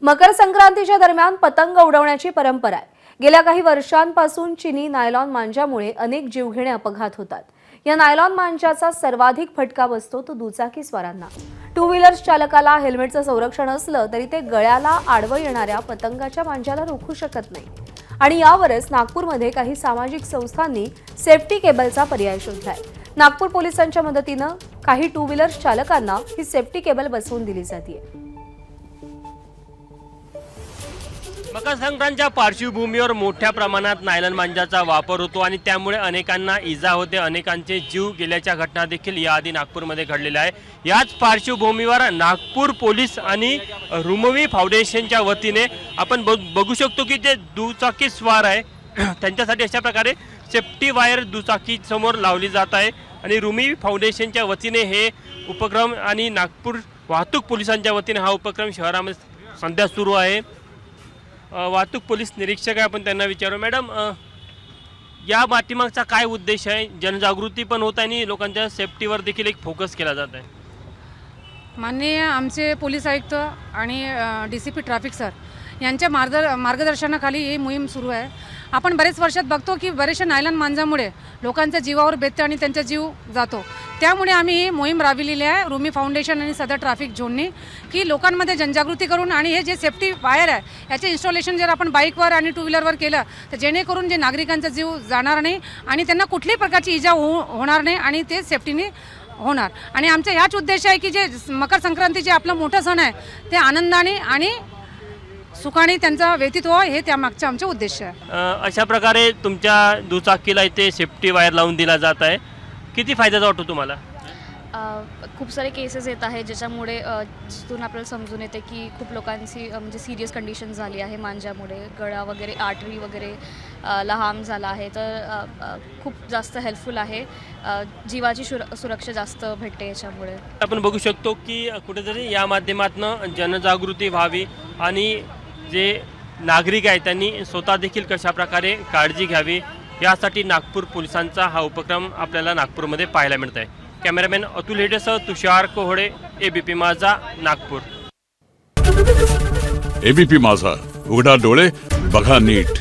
मकर संक्रांतीच्या दरम्यान पतंग उडवण्याची परंपरा आहे। गेल्या काही वर्षांपासून चिनी नायलॉन मांजामुळे अनेक जीवघेणे अपघात होतात। या नायलॉन मांजाचा सर्वाधिक फटका बसतो तो दुचाकीस्वारांना। टू व्हीलर्स चालकाला हेल्मेटचं संरक्षण असलं तरी ते गळ्याला आडवं येणाऱ्या पतंगाच्या मांजाला रोखू शकत नाही। आणि यावरच नागपूरमध्ये काही सामाजिक संस्थांनी सेफ्टी केबलचा पर्याय शोधलाय। नागपूर पोलिसांच्या मदतीनं काही टू व्हीलर्स चालकांना ही सेफ्टी केबल बसवून दिली जाते। मकर संक्रांतीच्या पार्श्वभूमीवर मोठ्या प्रमाणात नायलॉन मांजाचा वापर होतो आणि त्यामुळे अनेकांना इजा होते, अनेकांचे जीव गेल्याच्या घटना देखील याआधी नागपूरमध्ये घडलेल्या आहे। याच पार्श्वभूमीवर नागपूर पोलीस आणि रुमवी फाउंडेशनच्या वतीने आपण बघू शकतो की जे दुचाकी स्वार आहे त्यांच्यासाठी अशा प्रकारे सेफ्टी वायर दुचाकी समोर लावली जात आहे आणि रुमवी फाउंडेशनच्या वतीने हे उपक्रम आणि नागपूर वाहतूक पोलिसांच्या वतीने हा उपक्रम शहरामध्ये सध्या सुरू आहे। वाहतूक पोलीस निरीक्षक आहे, आपण त्यांना विचारू। मॅडम, या पाठीमागचा काय उद्देश आहे? जनजागृती पण होत आहे आणि लोकांच्या सेफ्टीवर देखील एक फोकस केला जात आहे। माननीय आमचे पोलीस आयुक्त आणि DCP ट्रॅफिक सर यांच्या मार्गदर्शनाखाली ही मोहीम सुरू आहे। आपण बरेच वर्षात बघतो की बरेचशा नायलॉन मांजामुळे लोकांच्या जीवावर बेतते आणि त्यांचा जीव जातो। त्यामुळे आम्ही ही मोहीम राबविलेली आहे रुमी फाउंडेशन आणि सदर ट्रॅफिक झोननी की लोकांमध्ये जनजागृती करून आणि हे जे सेफ्टी वायर आहे याचे इन्स्टॉलेशन जर आपण बाईकवर आणि टू व्हीलरवर केलं तर जेणेकरून जे नागरिकांचा जीव जाणार नाही आणि त्यांना कुठल्याही प्रकारची इजा होणार नाही आणि ते सेफ्टीने होणार। आणि आमचा ह्याच उद्देश आहे की जे मकर संक्रांतीचे आपलं मोठं सण आहे ते आनंदाने आणि सुखाने त्यांचा व्यतीत व्हावा हे त्यामागचा आमचा उद्देश आहे। अशा प्रकारे तुमच्या दुचाकीला इथे सेफ्टी वायर लावून दिला जात आहे, किती फायद्याचा वाटतो तुम्हाला? खूप सारे केसेस येत आहेत ज्याच्यामुळे जिथून आपल्याला समजून येते की खूप लोकांची म्हणजे सिरियस कंडिशन झाली आहे मांजामुळे, गळा वगैरे आर्टरी वगैरे ला हार्म झाला आहे। तर खूप जास्त हेल्पफुल आहे, जीवाची सुरक्षा जास्त भेटते याच्यामुळे। आपण बघू शकतो की कुठेतरी या माध्यमातून जनजागृती व्हावी आणि जे नागरिक आहेत त्यांनी स्वतः देखील कशा प्रकारे काळजी घ्यावी यासाठी नागपूर पोलिसांचा हा उपक्रम आपल्याला नागपूरमध्ये पाहायला मिळत आहे। कॅमेरामॅन अतुल हेडेसह तुषार कोहळे, ABP माझा, नागपूर। ABP माझा, उघडा डोळे बघा नीट।